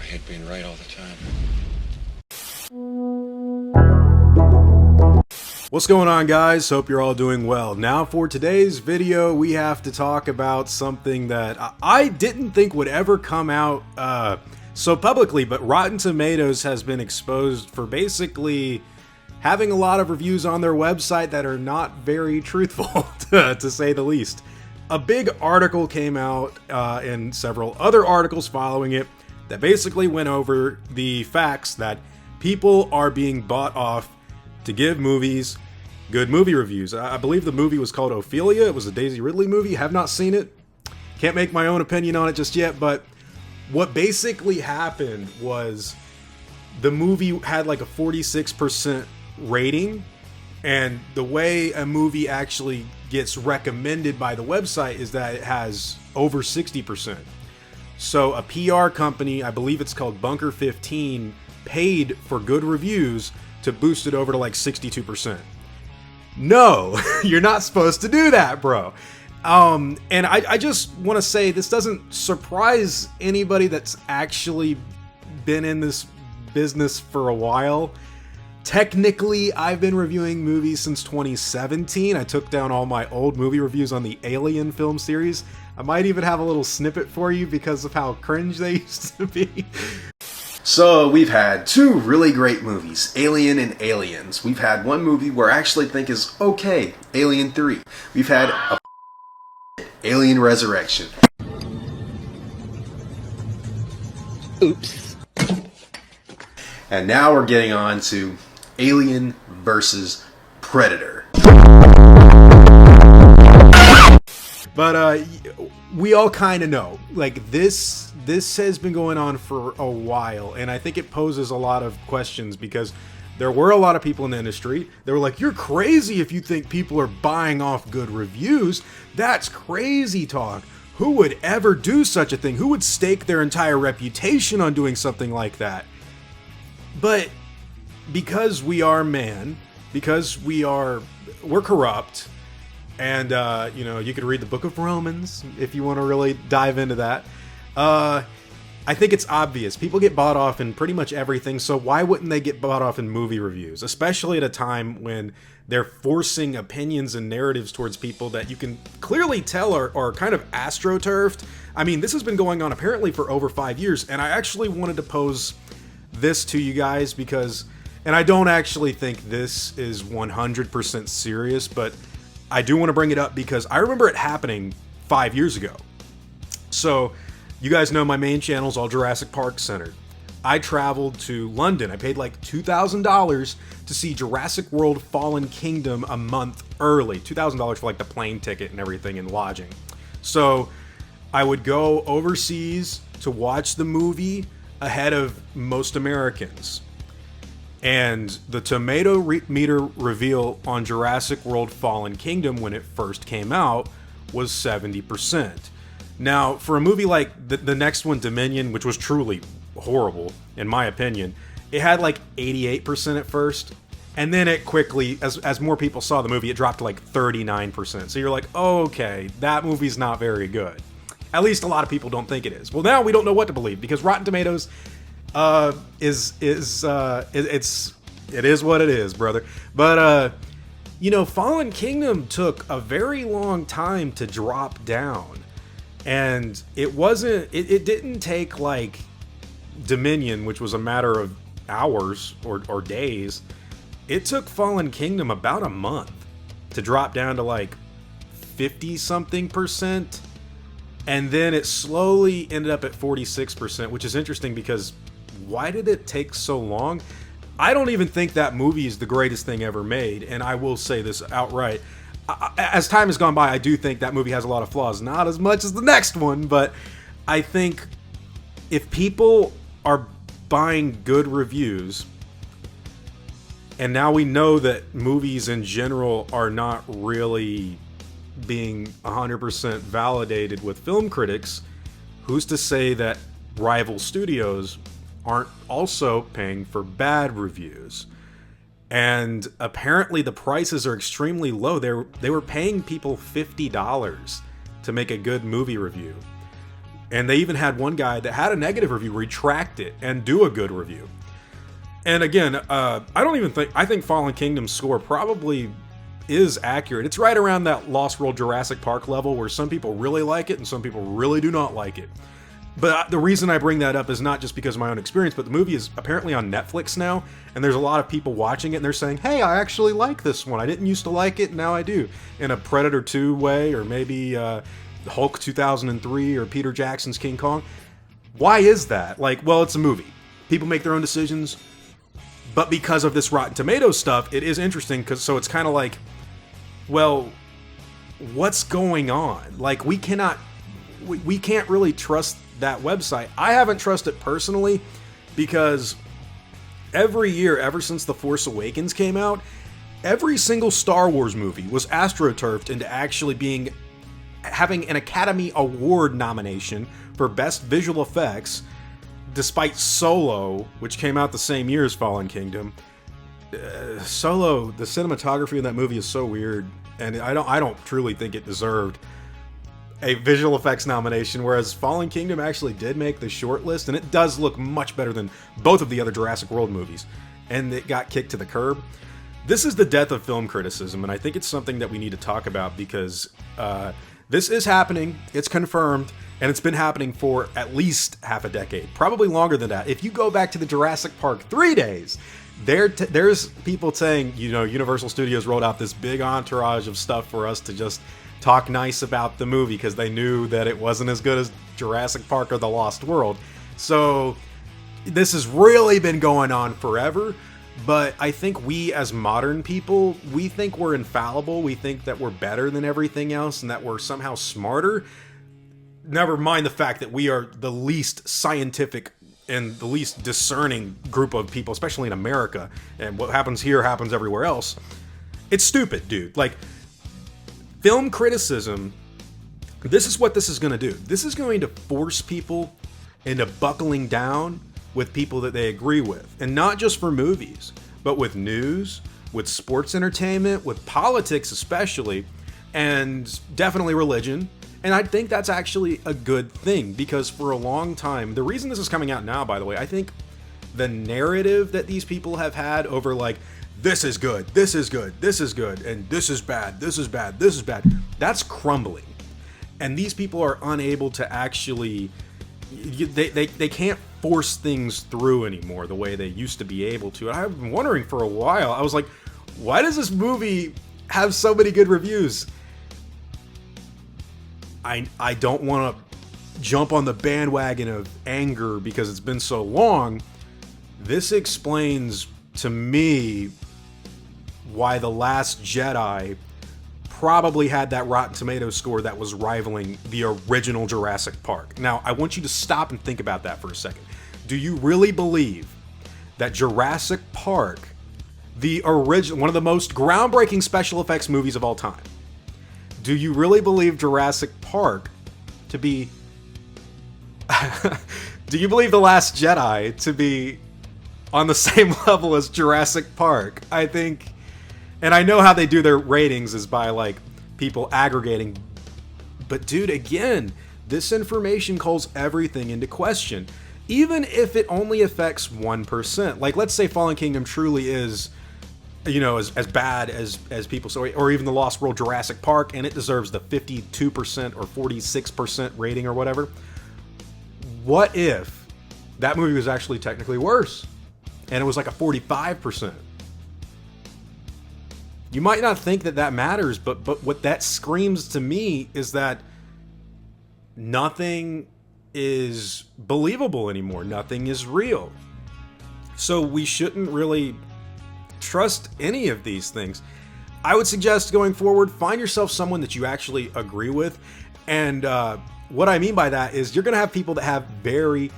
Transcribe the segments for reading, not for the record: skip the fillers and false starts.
hate being right all the time. What's going on, guys? Hope you're all doing well. Now for today's video, we have to talk about something that I didn't think would ever come out so publicly, but Rotten Tomatoes has been exposed for basically having a lot of reviews on their website that are not very truthful, to say the least. A big article came out and several other articles following it that basically went over the facts that people are being bought off to give movies good movie reviews. I believe the movie was called Ophelia. It was a Daisy Ridley movie. Have not seen it. Can't make my own opinion on it just yet, but what basically happened was the movie had like a 46% rating, and the way a movie actually gets recommended by the website is that it has over 60%. So a PR company, I believe it's called Bunker 15, paid for good reviews to boost it over to like 62%. No, you're not supposed to do that, bro. And I just want to say this doesn't surprise anybody that's actually been in this business for a while. Technically, I've been reviewing movies since 2017. I took down all my old movie reviews on the Alien film series. I might even have a little snippet for you because of how cringe they used to be. So we've had two really great movies, Alien and Aliens. We've had one movie where I actually think is okay, Alien 3. We've had Alien Resurrection. Oops. And now we're getting on to Alien versus Predator. But we all kind of know, like this has been going on for a while, and I think it poses a lot of questions because there were a lot of people in the industry. They were like, "You're crazy if you think people are buying off good reviews. That's crazy talk. Who would ever do such a thing? Who would stake their entire reputation on doing something like that?" But because we are man, because we're corrupt, and you could read the book of Romans if you want to really dive into that. I think it's obvious. People get bought off in pretty much everything, so why wouldn't they get bought off in movie reviews? Especially at a time when they're forcing opinions and narratives towards people that you can clearly tell are kind of astroturfed. I mean, this has been going on apparently for over 5 years, and I actually wanted to pose this to you guys because, and I don't actually think this is 100% serious, but I do want to bring it up because I remember it happening 5 years ago. So, you guys know my main channel is all Jurassic Park centered. I traveled to London. I paid like $2,000 to see Jurassic World Fallen Kingdom a month early. $2,000 for like the plane ticket and everything and lodging. So I would go overseas to watch the movie ahead of most Americans. And the tomato meter reveal on Jurassic World Fallen Kingdom when it first came out was 70%. Now, for a movie like the next one, Dominion, which was truly horrible, in my opinion, it had like 88% at first, and then it quickly, as more people saw the movie, it dropped to like 39%. So you're like, oh, okay, that movie's not very good. At least a lot of people don't think it is. Well, now we don't know what to believe, because Rotten Tomatoes it is what it is, brother. But, Fallen Kingdom took a very long time to drop down. And it didn't take like Dominion, which was a matter of hours or days. It took Fallen Kingdom about a month to drop down to like 50-something%. And then it slowly ended up at 46%, which is interesting because why did it take so long? I don't even think that movie is the greatest thing ever made. And I will say this outright. As time has gone by, I do think that movie has a lot of flaws. Not as much as the next one, but I think if people are buying good reviews, and now we know that movies in general are not really being 100% validated with film critics, who's to say that rival studios aren't also paying for bad reviews? And apparently the prices are extremely low. They were paying people $50 to make a good movie review. And they even had one guy that had a negative review retract it and do a good review. And again, I think Fallen Kingdom's score probably is accurate. It's right around that Lost World Jurassic Park level where some people really like it and some people really do not like it. But the reason I bring that up is not just because of my own experience, but the movie is apparently on Netflix now, and there's a lot of people watching it, and they're saying, hey, I actually like this one. I didn't used to like it, now I do. In a Predator 2 way, or maybe Hulk 2003, or Peter Jackson's King Kong. Why is that? Like, well, it's a movie. People make their own decisions. But because of this Rotten Tomatoes stuff, it is interesting, so it's kind of like, well, what's going on? Like, we can't really trust that website. I haven't trusted it personally because every year, ever since The Force Awakens came out, every single Star Wars movie was astroturfed into actually having an Academy Award nomination for Best Visual Effects, despite Solo, which came out the same year as Fallen Kingdom. Solo, the cinematography in that movie is so weird, and I don't truly think it deserved a visual effects nomination, whereas Fallen Kingdom actually did make the short list, and it does look much better than both of the other Jurassic World movies, and it got kicked to the curb. This is the death of film criticism, and I think it's something that we need to talk about because this is happening, it's confirmed, and it's been happening for at least half a decade, probably longer than that. If you go back to the Jurassic Park 3 days, there's people saying, Universal Studios rolled out this big entourage of stuff for us to just talk nice about the movie because they knew that it wasn't as good as Jurassic Park or The Lost World. So this has really been going on forever, but I think we as modern people, we think we're infallible. We think that we're better than everything else and that we're somehow smarter. Never mind the fact that we are the least scientific and the least discerning group of people, especially in America. And what happens here happens everywhere else. It's stupid, dude. Like, film criticism, this is what this is going to do. This is going to force people into buckling down with people that they agree with. And not just for movies, but with news, with sports entertainment, with politics especially, and definitely religion. And I think that's actually a good thing because for a long time, the reason this is coming out now, by the way, I think the narrative that these people have had over like, this is good, this is good, this is good, and this is bad, this is bad, this is bad, that's crumbling. And these people are unable to actually, they can't force things through anymore the way they used to be able to. And I've been wondering for a while, I was like, why does this movie have so many good reviews? I don't want to jump on the bandwagon of anger because it's been so long. This explains to me why The Last Jedi probably had that Rotten Tomatoes score that was rivaling the original Jurassic Park. Now, I want you to stop and think about that for a second. Do you really believe that Jurassic Park, the original, one of the most groundbreaking special effects movies of all time, do you really believe Jurassic Park to be... do you believe The Last Jedi to be on the same level as Jurassic Park? I think... And I know how they do their ratings is by, like, people aggregating. But, dude, again, this information calls everything into question. Even if it only affects 1%. Like, let's say Fallen Kingdom truly is... as bad as people say, or even The Lost World Jurassic Park, and it deserves the 52% or 46% rating or whatever. What if that movie was actually technically worse, and it was like a 45%? You might not think that matters, but what that screams to me is that nothing is believable anymore. Nothing is real. So we shouldn't really trust any of these things. I would suggest going forward, find yourself someone that you actually agree with. And what I mean by that is you're going to have people that have very,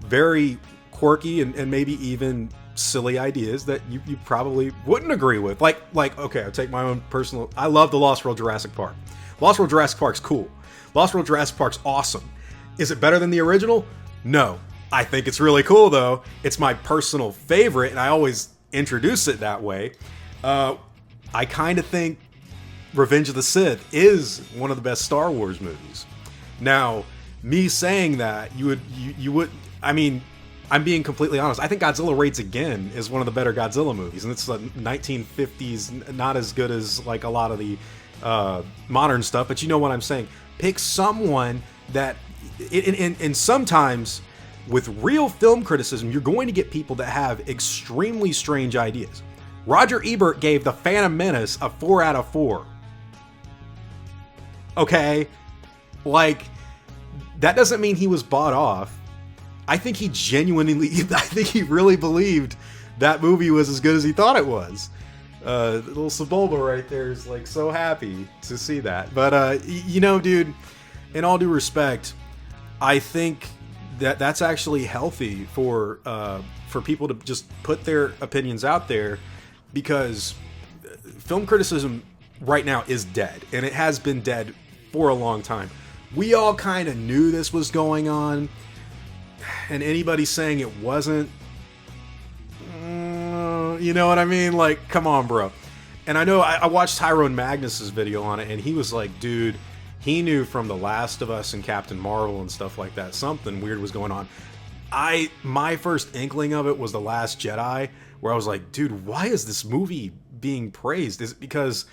very quirky and maybe even silly ideas that you probably wouldn't agree with. Like, okay, I'll take my own personal... I love The Lost World Jurassic Park. Lost World Jurassic Park's cool. Lost World Jurassic Park's awesome. Is it better than the original? No. I think it's really cool, though. It's my personal favorite, and I always introduce it that way. I kind of think Revenge of the Sith is one of the best Star Wars movies. Now, me saying that, you would, I mean, I'm being completely honest. I think Godzilla Raids Again is one of the better Godzilla movies, and it's a 1950s, not as good as like a lot of the modern stuff, but you know what I'm saying. Pick someone that, and sometimes with real film criticism, you're going to get people that have extremely strange ideas. Roger Ebert gave The Phantom Menace a 4 out of 4. Okay? Like, that doesn't mean he was bought off. I think he really believed that movie was as good as he thought it was. Little Sebulba right there is like so happy to see that. But, you know, dude, in all due respect, I think that that's actually healthy for people to just put their opinions out there, because film criticism right now is dead, and it has been dead for a long time. We all kind of knew this was going on, and anybody saying it wasn't, you know what I mean? Like, come on, bro. And I know I watched Tyrone Magnus's video on it, and he was like, dude, he knew from The Last of Us and Captain Marvel and stuff like that, something weird was going on. My first inkling of it was The Last Jedi, where I was like, dude, why is this movie being praised? Is it because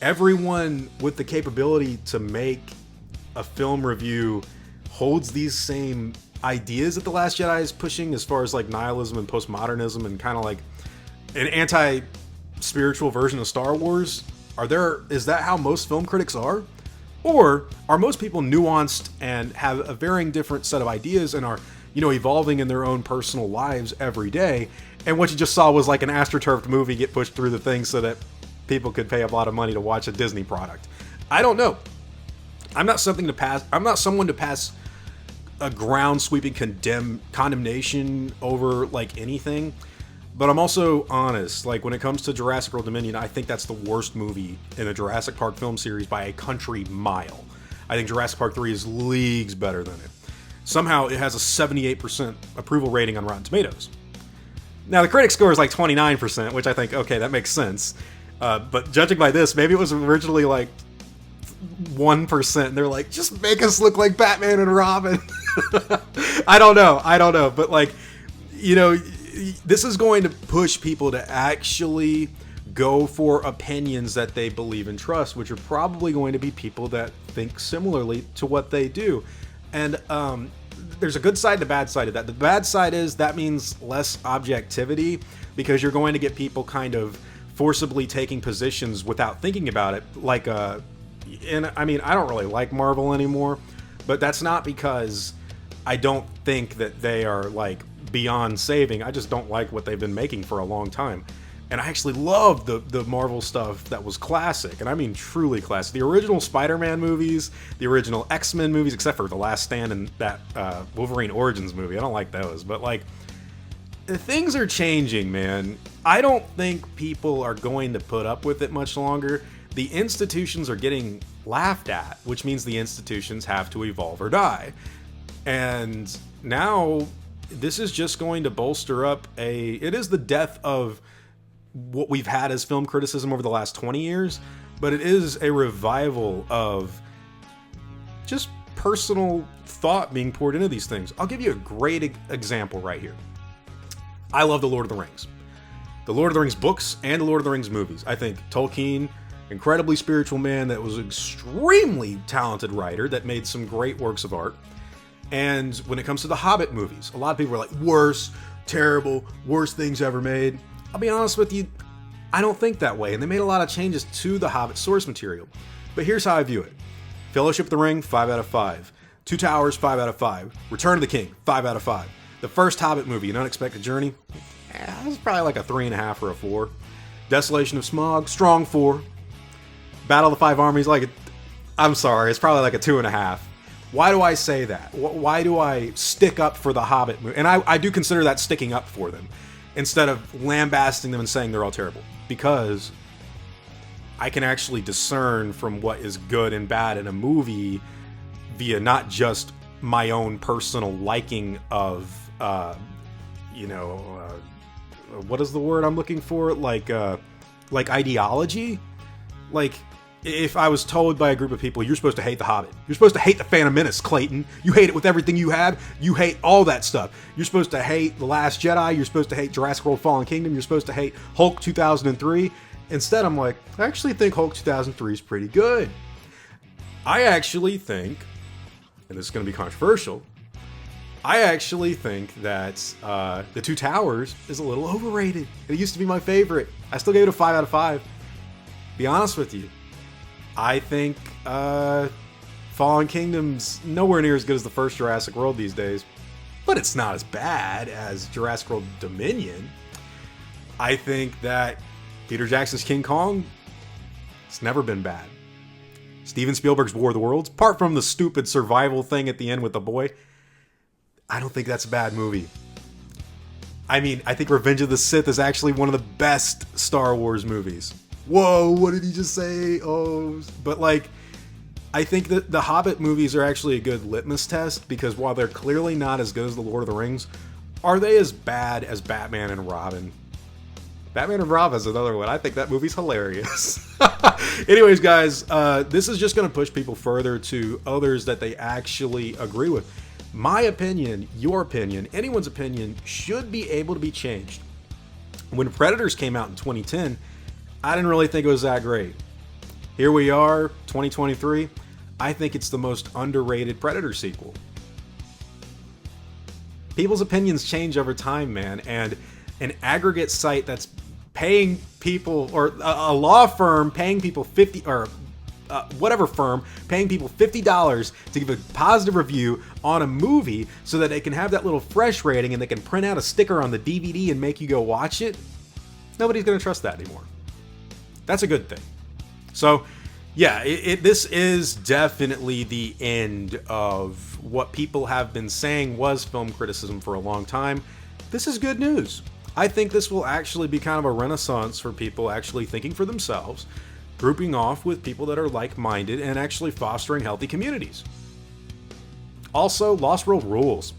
everyone with the capability to make a film review holds these same ideas that The Last Jedi is pushing, as far as like nihilism and postmodernism and kind of like an anti-spiritual version of Star Wars? Is that how most film critics are? Or are most people nuanced and have a varying different set of ideas and are, you know, evolving in their own personal lives every day? And what you just saw was like an astroturfed movie get pushed through the thing so that people could pay a lot of money to watch a Disney product. I don't know. I'm not someone to pass a ground sweeping condemnation over like anything. But I'm also honest, like when it comes to Jurassic World Dominion, I think that's the worst movie in the Jurassic Park film series by a country mile. I think Jurassic Park 3 is leagues better than it. Somehow it has a 78% approval rating on Rotten Tomatoes. Now the critic score is like 29%, which I think, okay, that makes sense. But judging by this, maybe it was originally like 1%. And they're like, just make us look like Batman and Robin. I don't know. But like, you know, this is going to push people to actually go for opinions that they believe and trust, which are probably going to be people that think similarly to what they do. And there's a good side and a bad side of that. The bad side is that means less objectivity, because you're going to get people kind of forcibly taking positions without thinking about it. Like, and I mean, I don't really like Marvel anymore, but that's not because I don't think that they are like beyond saving. I just don't like what they've been making for a long time. And I actually love the Marvel stuff that was classic, and I mean truly classic. The original Spider-Man movies, the original X-Men movies, except for The Last Stand and that Wolverine Origins movie. I don't like those, but like, things are changing, man. I don't think people are going to put up with it much longer. The institutions are getting laughed at, which means the institutions have to evolve or die. And now this is just going to bolster up it is the death of what we've had as film criticism over the last 20 years, but it is a revival of just personal thought being poured into these things. I'll give you a great example right here. I love The Lord of the Rings. The Lord of the Rings books and The Lord of the Rings movies. I think Tolkien, incredibly spiritual man that was an extremely talented writer that made some great works of art. And when it comes to the Hobbit movies, a lot of people are like, worst, terrible, worst things ever made. I'll be honest with you, I don't think that way. And they made a lot of changes to the Hobbit source material. But here's how I view it. Fellowship of the Ring, 5 out of 5. Two Towers, 5 out of 5. Return of the King, 5 out of 5. The first Hobbit movie, An Unexpected Journey, it was probably like a 3.5 or a 4. Desolation of Smaug, strong 4. Battle of the Five Armies, I'm sorry, it's probably like a 2.5. Why do I say that? Why do I stick up for the Hobbit movie? And I do consider that sticking up for them, instead of lambasting them and saying they're all terrible. Because I can actually discern from what is good and bad in a movie via not just my own personal liking of, what is the word I'm looking for? Like ideology? Like, if I was told by a group of people, you're supposed to hate The Hobbit, you're supposed to hate The Phantom Menace, Clayton, you hate it with everything you have, you hate all that stuff. You're supposed to hate The Last Jedi, you're supposed to hate Jurassic World Fallen Kingdom, you're supposed to hate Hulk 2003. Instead, I'm like, I actually think Hulk 2003 is pretty good. I actually think, and this is going to be controversial, I actually think that The Two Towers is a little overrated. It used to be my favorite. I still gave it a 5 out of 5. Be honest with you. I think Fallen Kingdom's nowhere near as good as the first Jurassic World these days, but it's not as bad as Jurassic World Dominion. I think that Peter Jackson's King Kong, it's never been bad. Steven Spielberg's War of the Worlds, apart from the stupid survival thing at the end with the boy, I don't think that's a bad movie. I mean, I think Revenge of the Sith is actually one of the best Star Wars movies. Whoa, what did he just say? Oh, but like, I think that the Hobbit movies are actually a good litmus test, because while they're clearly not as good as The Lord of the Rings, are they as bad as Batman and Robin? Batman and Robin is another one. I think that movie's hilarious. Anyways, guys, this is just going to push people further to others that they actually agree with. My opinion, your opinion, anyone's opinion should be able to be changed. When Predators came out in 2010, I didn't really think it was that great. Here we are, 2023. I think it's the most underrated Predator sequel. People's opinions change over time, man, and an aggregate site that's paying people, or a law firm paying people whatever firm paying people $50 to give a positive review on a movie so that they can have that little fresh rating and they can print out a sticker on the DVD and make you go watch it. Nobody's going to trust that anymore. That's a good thing. So, yeah, this is definitely the end of what people have been saying was film criticism for a long time. This is good news. I think this will actually be kind of a renaissance for people actually thinking for themselves, grouping off with people that are like-minded, and actually fostering healthy communities. Also, Lost World rules.